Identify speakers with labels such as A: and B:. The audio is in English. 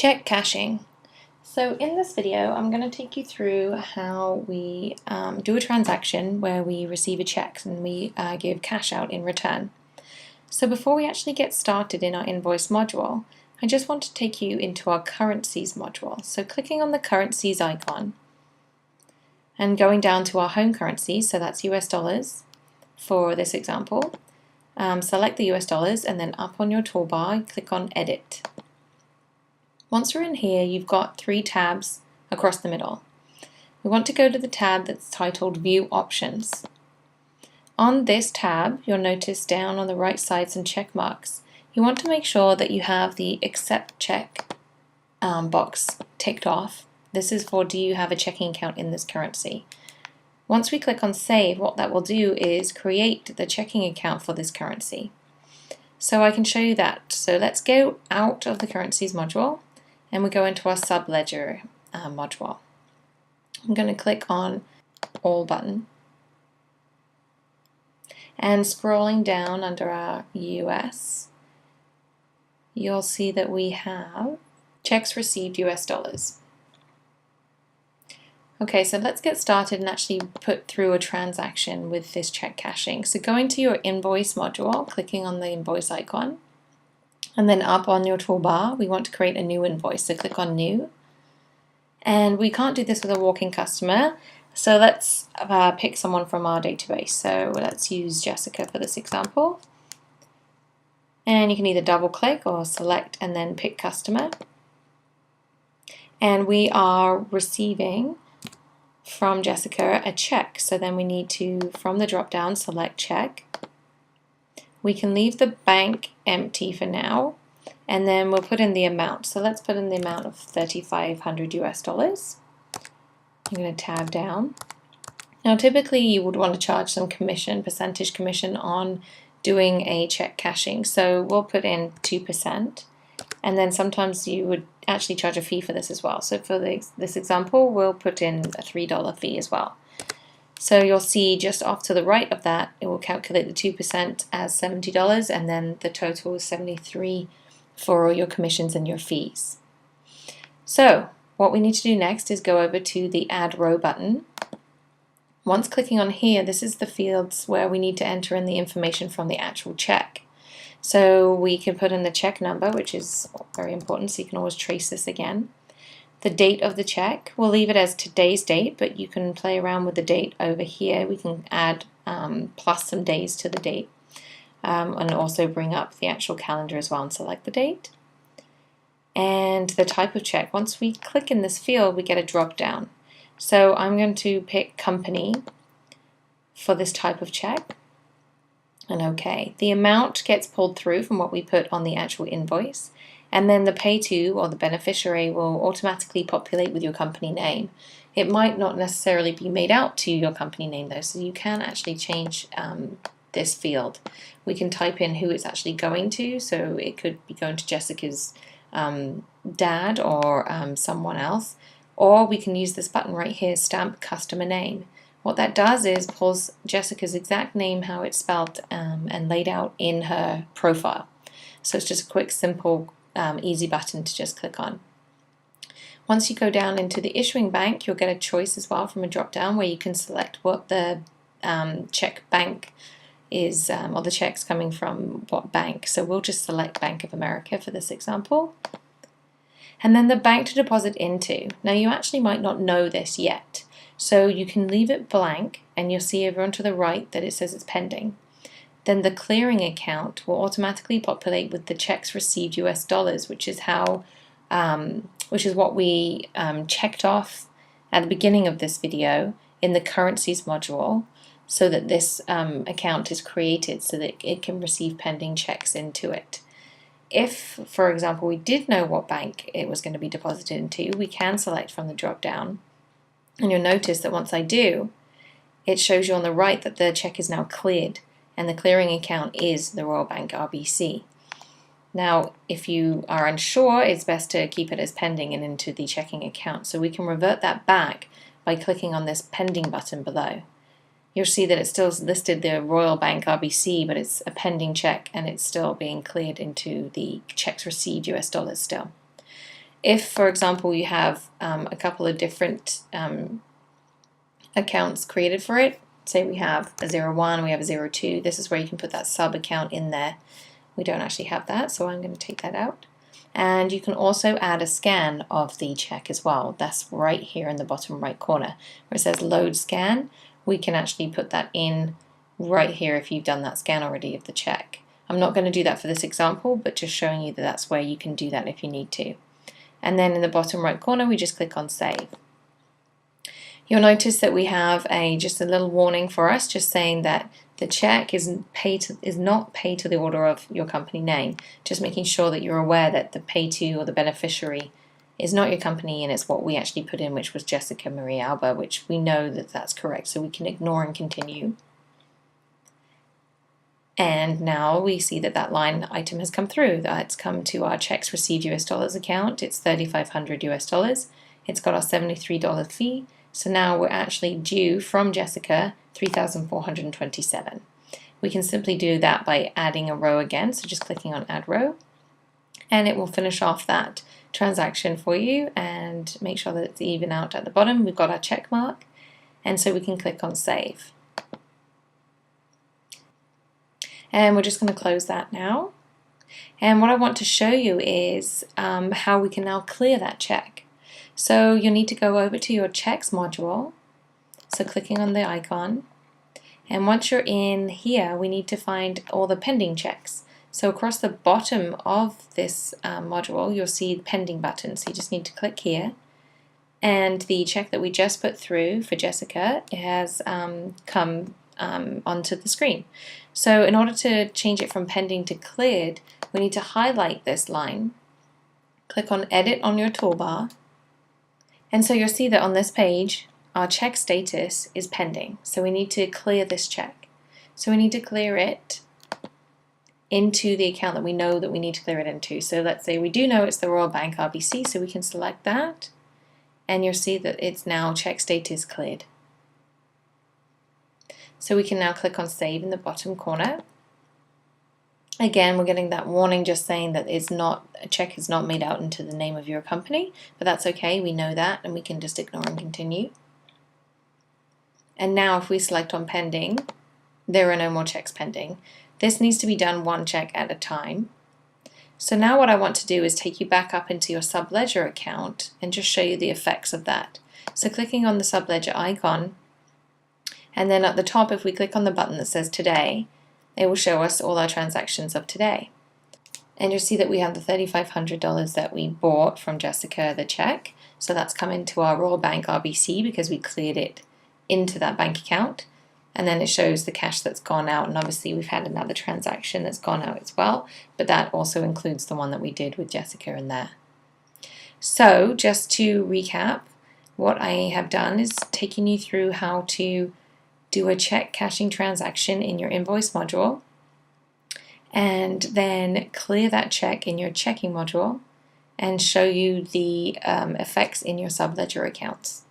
A: Check cashing. So in this video, I'm going to take you through how we do a transaction where we receive a check and we give cash out in return. So before we actually get started in our invoice module, I just want to take you into our currencies module. So clicking on the currencies icon and going down to our home currency, so that's US dollars for this example, select the US dollars and then up on your toolbar, click on Edit. Once you're in here, you've got three tabs across the middle. We want to go to the tab that's titled View Options. On this tab, you'll notice down on the right side some check marks. You want to make sure that you have the Accept Check box ticked off. This is for do you have a checking account in this currency. Once we click on Save, what that will do is create the checking account for this currency. So I can show you that. So let's go out of the currencies module and we go into our subledger module. I'm going to click on All button. And scrolling down under our US, you'll see that we have checks received US dollars. Okay, so let's get started and actually put through a transaction with this check cashing. So going to your invoice module, clicking on the invoice icon, and then up on your toolbar, we want to create a new invoice. So click on New. And we can't do this with a walk-in customer, so let's pick someone from our database. So let's use Jessica for this example. And you can either double click or select and then pick customer. And we are receiving from Jessica a check. So then we need to, from the drop down, select check. We can leave the bank empty for now, and then we'll put in the amount. So let's put in the amount of $3,500 US dollars. I'm going to tab down. Now typically you would want to charge some commission, percentage commission on doing a check cashing. So we'll put in 2%, and then sometimes you would actually charge a fee for this as well. So for this example, we'll put in a $3 fee as well. So you'll see just off to the right of that, it will calculate the 2% as $70, and then the total is $73 for all your commissions and your fees. So what we need to do next is go over to the Add Row button. Once clicking on here, this is the fields where we need to enter in the information from the actual check. So we can put in the check number, which is very important, so you can always trace this again. The date of the check, we'll leave it as today's date, but you can play around with the date over here. We can add plus some days to the date, and also bring up the actual calendar as well and select the date. And the type of check, once we click in this field, we get a drop down. So I'm going to pick company for this type of check, and OK. The amount gets pulled through from what we put on the actual invoice. And then the pay to, or the beneficiary, will automatically populate with your company name. It might not necessarily be made out to your company name though, so you can actually change this field. We can type in who it's actually going to, so it could be going to Jessica's dad or someone else. Or we can use this button right here, Stamp Customer Name. What that does is pulls Jessica's exact name, how it's spelled and laid out in her profile. So it's just a quick, simple, easy button to just click on. Once you go down into the issuing bank, you'll get a choice as well from a drop down where you can select what the check bank is, or the check's coming from what bank. So we'll just select Bank of America for this example. And then the bank to deposit into. Now you actually might not know this yet, so you can leave it blank and you'll see over onto the right that it says it's pending. Then the clearing account will automatically populate with the checks received US dollars, which is how, which is what we checked off at the beginning of this video in the currencies module, so that this account is created so that it can receive pending checks into it. If, for example, we did know what bank it was going to be deposited into, we can select from the drop down, and you'll notice that once I do, it shows you on the right that the check is now cleared. And the clearing account is the Royal Bank RBC. Now, if you are unsure, it's best to keep it as pending and into the checking account. So we can revert that back by clicking on this pending button below. You'll see that it's still listed the Royal Bank RBC, but it's a pending check and it's still being cleared into the checks received US dollars still. If, for example, you have a couple of different accounts created for it, say we have a 01, we have a 02, this is where you can put that sub account in there. We don't actually have that, so I'm going to take that out. And you can also add a scan of the check as well. That's right here in the bottom right corner where it says load scan. We can actually put that in right here if you've done that scan already of the check. I'm not going to do that for this example, but just showing you that that's where you can do that if you need to. And then in the bottom right corner, we just click on save. You'll notice that we have just a little warning for us, just saying that the check is not paid to the order of your company name, just making sure that you're aware that the pay to or the beneficiary is not your company and it's what we actually put in, which was Jessica Marie Alba, which we know that that's correct, so we can ignore and continue. And now we see that that line item has come through. It's come to our checks received US dollars account. It's $3,500 US dollars. It's got our $73 fee. So now we're actually due from Jessica $3,427. We can simply do that by adding a row again. So just clicking on add row, and it will finish off that transaction for you and make sure that it's even out at the bottom. We've got our check mark, and so we can click on save. And we're just going to close that now. And what I want to show you is how we can now clear that check. So you'll need to go over to your checks module. So clicking on the icon. And once you're in here, we need to find all the pending checks. So across the bottom of this module, you'll see the pending button. So you just need to click here. And the check that we just put through for Jessica has come onto the screen. So in order to change it from pending to cleared, we need to highlight this line, click on edit on your toolbar, and so you'll see that on this page our check status is pending. So we need to clear this check. So we need to clear it into the account that we know that we need to clear it into. So let's say we do know it's the Royal Bank RBC, so we can select that, and you'll see that it's now check status cleared. So we can now click on save in the bottom corner. Again, we're getting that warning just saying that a check is not made out into the name of your company, but that's okay, we know that, and we can just ignore and continue. And now if we select on pending, there are no more checks pending. This needs to be done one check at a time. So now what I want to do is take you back up into your subledger account and just show you the effects of that. So clicking on the subledger icon, and then at the top, if we click on the button that says today, it will show us all our transactions of today. And you'll see that we have the $3,500 that we bought from Jessica, the check. So that's come into our Royal Bank RBC because we cleared it into that bank account. And then it shows the cash that's gone out. And obviously we've had another transaction that's gone out as well. But that also includes the one that we did with Jessica in there. So just to recap, what I have done is taking you through how to do a check cashing transaction in your invoice module, and then clear that check in your checking module, and show you the effects in your subledger accounts.